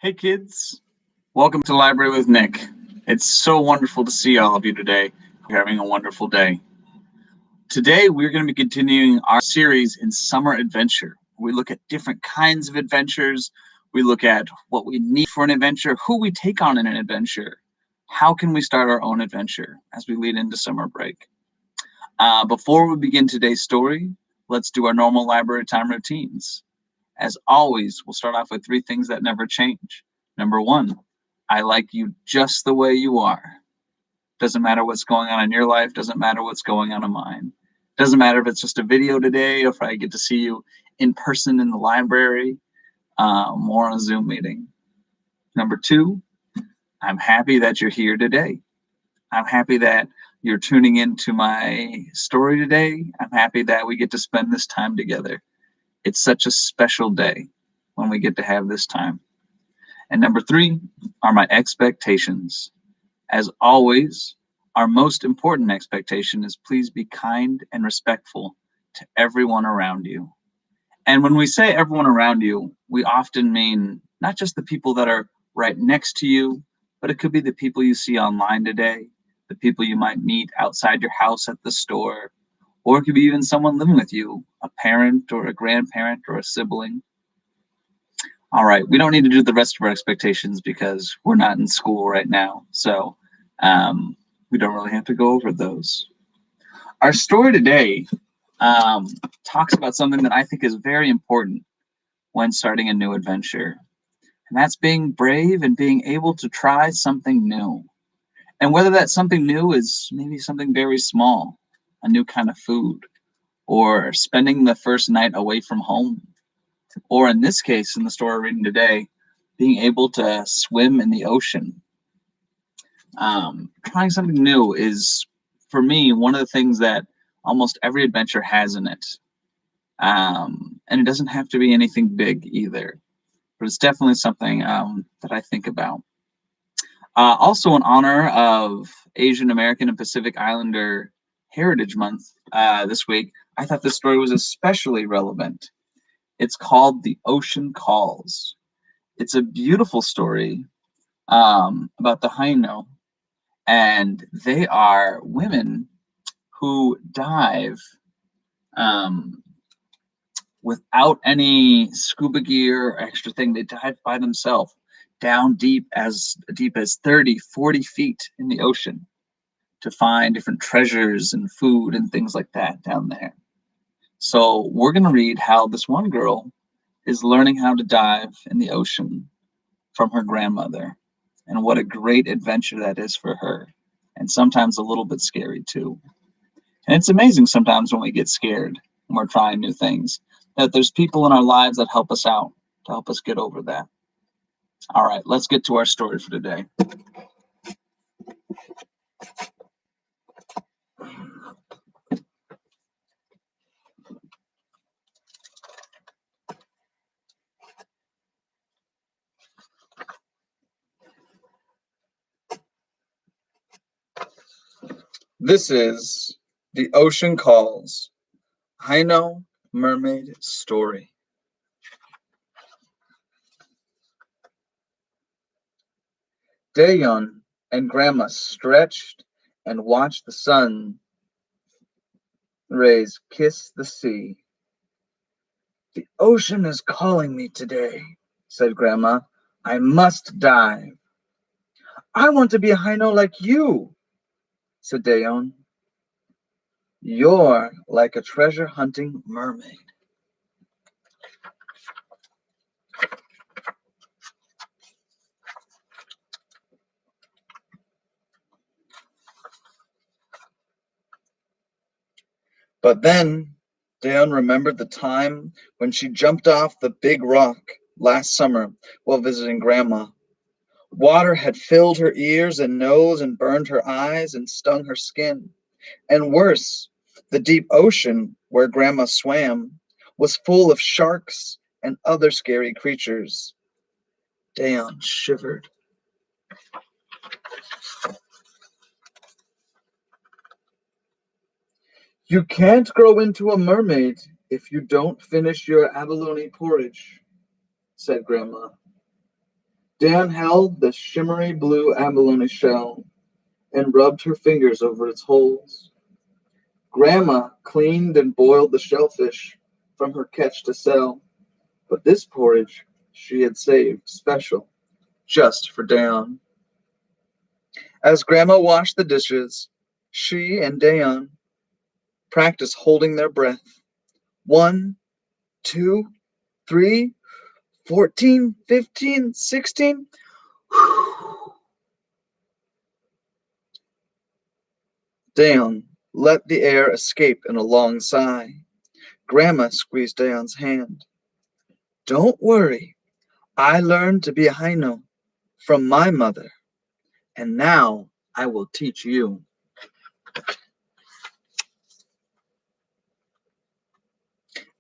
Hey kids, welcome to Library with Nick. It's so wonderful to see all of you today. You're having a wonderful day. Today we're going to be continuing our series in Summer Adventure. We look at different kinds of adventures. We look at what we need for an adventure, who we take on in an adventure, how can we start our own adventure as we lead into summer break. Before we begin today's story, let's do our normal library time routines. As always, we'll start off with three things that never change. Number one, I like you just the way you are. Doesn't matter what's going on in your life, doesn't matter what's going on in mine. Doesn't matter if it's just a video today, or if I get to see you in person in the library, or on a Zoom meeting. Number two, I'm happy that you're here today. I'm happy that you're tuning into my story today. I'm happy that we get to spend this time together. It's such a special day when we get to have this time. And number three are my expectations. As always, our most important expectation is please be kind and respectful to everyone around you. And when we say everyone around you, we often mean not just the people that are right next to you, but it could be the people you see online today, the people you might meet outside your house at the store, or it could be even someone living with you, a parent or a grandparent or a sibling. All right, we don't need to do the rest of our expectations because we're not in school right now, so we don't really have to go over those. Our story today talks about something that I think is very important when starting a new adventure, and that's being brave and being able to try something new. And whether that something new is maybe something very small, a new kind of food, or spending the first night away from home, or in this case, in the story we're reading today, being able to swim in the ocean. Trying something new is, for me, one of the things that almost every adventure has in it. And it doesn't have to be anything big either, but it's definitely something that I think about. Also, in honor of Asian American and Pacific Islander Heritage Month this week, I thought this story was especially relevant. It's called The Ocean Calls. It's a beautiful story about the Haino, and they are women who dive without any scuba gear or extra thing. They dive by themselves down deep as 30, 40 feet in the ocean to find different treasures and food and things like that down there. So we're going to read how this one girl is learning how to dive in the ocean from her grandmother, and what a great adventure that is for her, and sometimes a little bit scary too. And it's amazing sometimes when we get scared and we're trying new things, that there's people in our lives that help us out, to help us get over that. All right, let's get to our story for today. This is The Ocean Calls, Haino Mermaid Story. Dayon and Grandma stretched and watched the sun rays kiss the sea. The ocean is calling me today, said Grandma. I must dive. I want to be a Haino like you, said Dayon. You're like a treasure hunting mermaid. But then Dayon remembered the time when she jumped off the big rock last summer while visiting Grandma. Water had filled her ears and nose and burned her eyes and stung her skin. And worse, the deep ocean where Grandma swam was full of sharks and other scary creatures. Dayon shivered. You can't grow into a mermaid if you don't finish your abalone porridge, said Grandma. Dan held the shimmery blue abalone shell and rubbed her fingers over its holes. Grandma cleaned and boiled the shellfish from her catch to sell, but this porridge she had saved special just for Dan. As Grandma washed the dishes, she and Dan practiced holding their breath. 1, 2, 3, 14, 15, 16. Dan let the air escape in a long sigh. Grandma squeezed Dan's hand. Don't worry. I learned to be a Haino from my mother, and now I will teach you.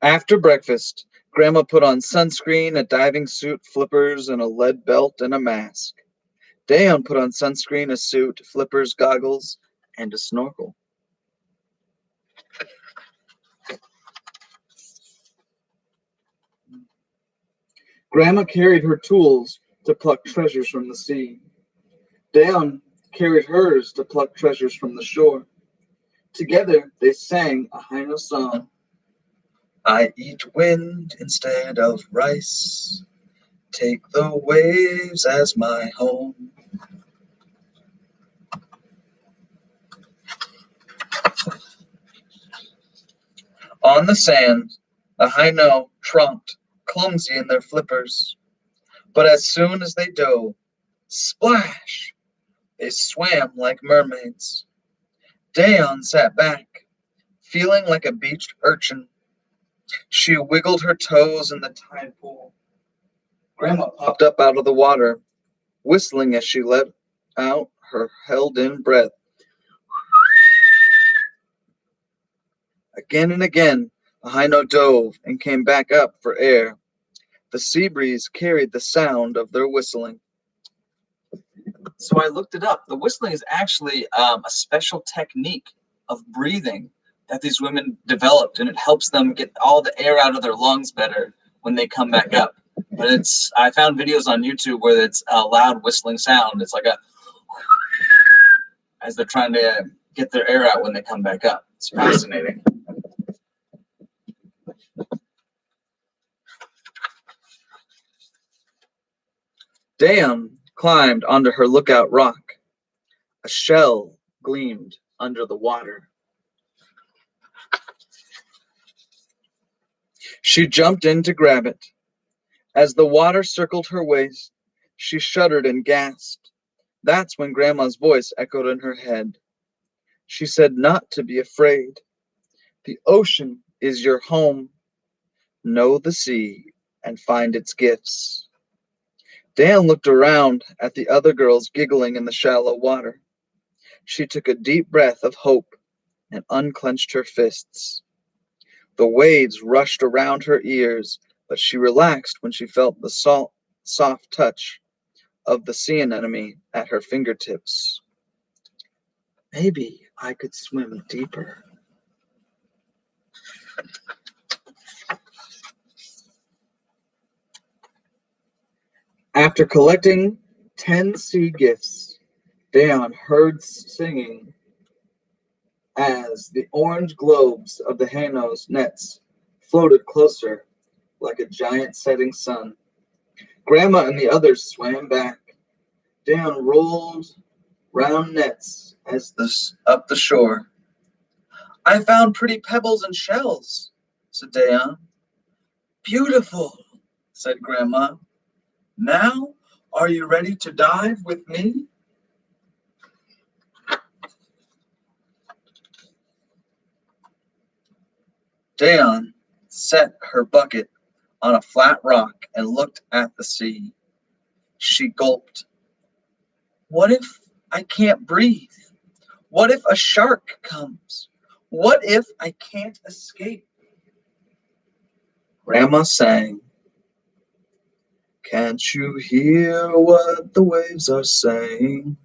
After breakfast, Grandma put on sunscreen, a diving suit, flippers, and a lead belt and a mask. Dan put on sunscreen, a suit, flippers, goggles, and a snorkel. Grandma carried her tools to pluck treasures from the sea. Dan carried hers to pluck treasures from the shore. Together they sang a Haino song. I eat wind instead of rice. Take the waves as my home. On the sand, the Haino trunked, clumsy in their flippers. But as soon as they dove, splash, they swam like mermaids. Dayon sat back, feeling like a beached urchin. She wiggled her toes in the tide pool. Grandma popped up out of the water, whistling as she let out her held-in breath. Again and again, the Haino dove and came back up for air. The sea breeze carried the sound of their whistling. So I looked it up. The whistling is actually a special technique of breathing that these women developed, and it helps them get all the air out of their lungs better when they come back up. But I found videos on YouTube where it's a loud whistling sound. It's like a as they're trying to get their air out when they come back up. It's fascinating. Dan climbed onto her lookout rock. A shell gleamed under the water. She jumped in to grab it. As the water circled her waist, she shuddered and gasped. That's when Grandma's voice echoed in her head. She said not to be afraid. The ocean is your home. Know the sea and find its gifts. Dan looked around at the other girls giggling in the shallow water. She took a deep breath of hope and unclenched her fists. The waves rushed around her ears, but she relaxed when she felt the soft touch of the sea anemone at her fingertips. Maybe I could swim deeper. After collecting 10 sea gifts, Dan heard singing as the orange globes of the Haino's nets floated closer like a giant setting sun. Grandma and the others swam back. Dan rolled round nets up the shore. I found pretty pebbles and shells, said Dan. Beautiful, said Grandma. Now, are you ready to dive with me? Dan set her bucket on a flat rock and looked at the sea. She gulped. What if I can't breathe? What if a shark comes? What if I can't escape? Grandma sang. Can't you hear what the waves are saying?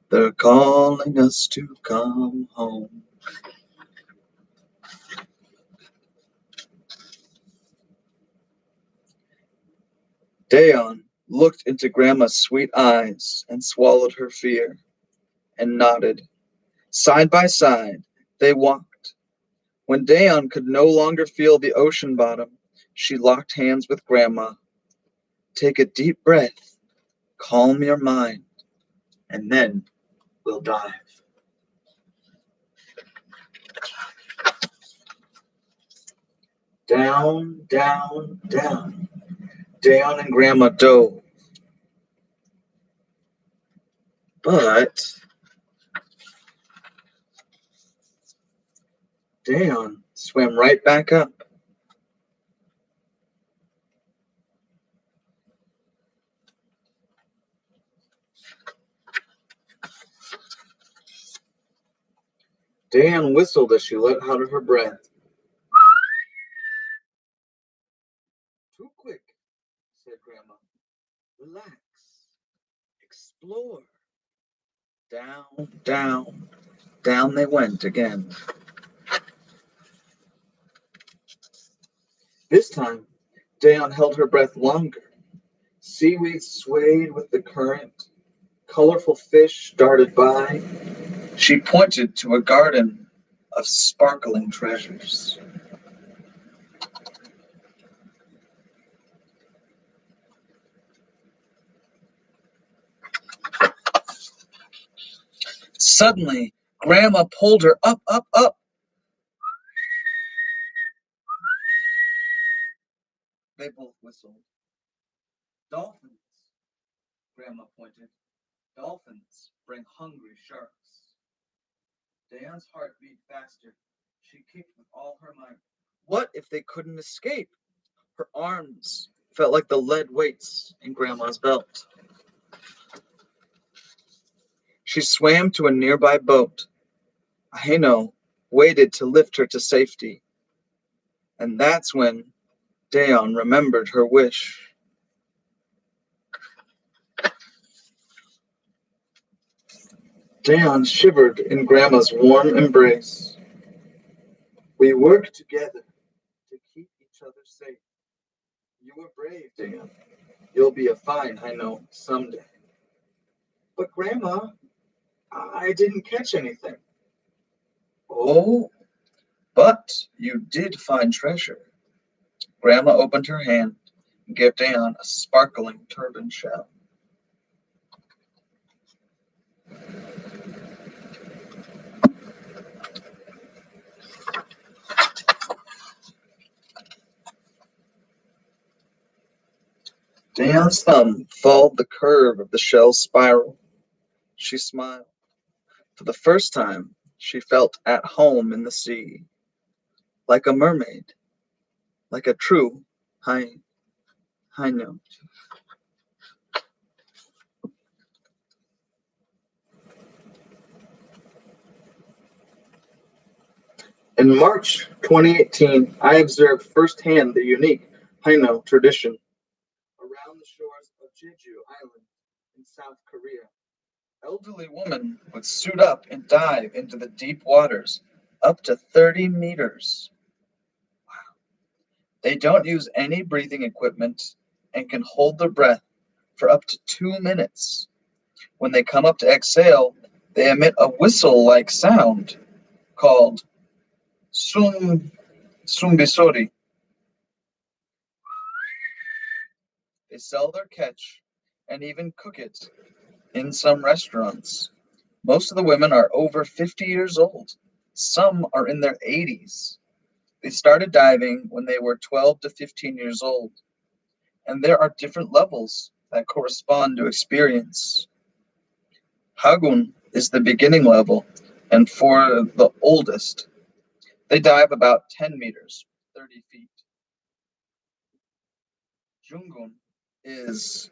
They're calling us to come home. Dan looked into Grandma's sweet eyes and swallowed her fear and nodded. Side by side, they walked. When Dayon could no longer feel the ocean bottom, she locked hands with Grandma. Take a deep breath, calm your mind, and then we'll dive. Down, down, down. Dayon and Grandma dove. But Dayon swam right back up. Dayon whistled as she let out her breath. Too quick, said Grandma. Relax. Explore. Down, down, down they went again. This time, Dayon held her breath longer. Seaweed swayed with the current. Colorful fish darted by. She pointed to a garden of sparkling treasures. Suddenly, Grandma pulled her up, up, up. They both whistled. Dolphins, Grandma pointed. Dolphins bring hungry sharks. Dayon's heart beat faster. She kicked with all her might. What if they couldn't escape? Her arms felt like the lead weights in Grandma's belt. She swam to a nearby boat. Ahino waited to lift her to safety. And that's when Dayon remembered her wish. Dayon shivered in Grandma's warm embrace. We work together to keep each other safe. You were brave, Dayon. You'll be a fine Hino someday. But Grandma, I didn't catch anything. Oh, but you did find treasure. Grandma opened her hand and gave Dayon a sparkling turban shell. Dayon's thumb followed the curve of the shell's spiral. She smiled. For the first time, she felt at home in the sea, like a mermaid, like a true Hino. In March 2018, I observed firsthand the unique Haino tradition around the shores of Jeju Island in South Korea. Elderly women would suit up and dive into the deep waters up to 30 meters. They don't use any breathing equipment and can hold their breath for up to 2 minutes. When they come up to exhale, they emit a whistle-like sound called sumbisori. They sell their catch and even cook it in some restaurants. Most of the women are over 50 years old. Some are in their 80s. They started diving when they were 12 to 15 years old. And there are different levels that correspond to experience. Hagun is the beginning level, and for the oldest, they dive about 10 meters, 30 feet. Jungun is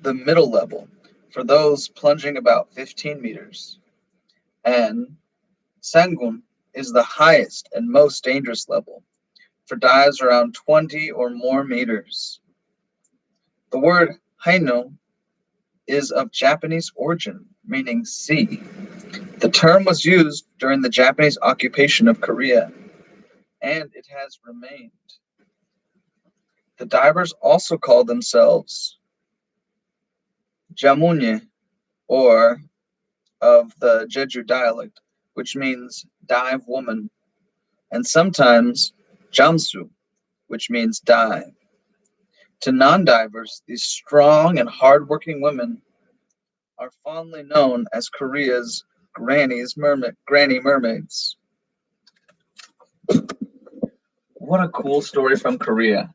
the middle level for those plunging about 15 meters. And Sangun is the highest and most dangerous level for dives around 20 or more meters. The word Haino is of Japanese origin, meaning sea. The term was used during the Japanese occupation of Korea, and it has remained. The divers also call themselves Jamunye, or of the Jeju dialect, which means dive woman, and sometimes Jamsu, which means dive. To non-divers, these strong and hard-working women are fondly known as Korea's granny mermaids. What a cool story from Korea.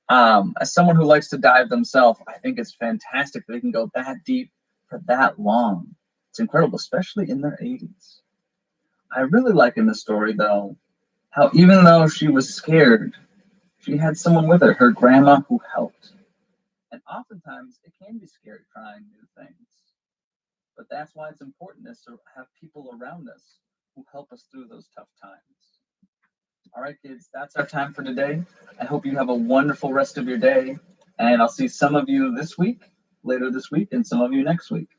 As someone who likes to dive themselves, I think it's fantastic that they can go that deep for that long. It's incredible, especially in their 80s. I really like in the story, though, how even though she was scared, she had someone with her, her grandma, who helped. And oftentimes, it can be scary trying new things. But that's why it's important is to have people around us who help us through those tough times. All right, kids, that's our time for today. I hope you have a wonderful rest of your day. And I'll see some of you this week, later this week, and some of you next week.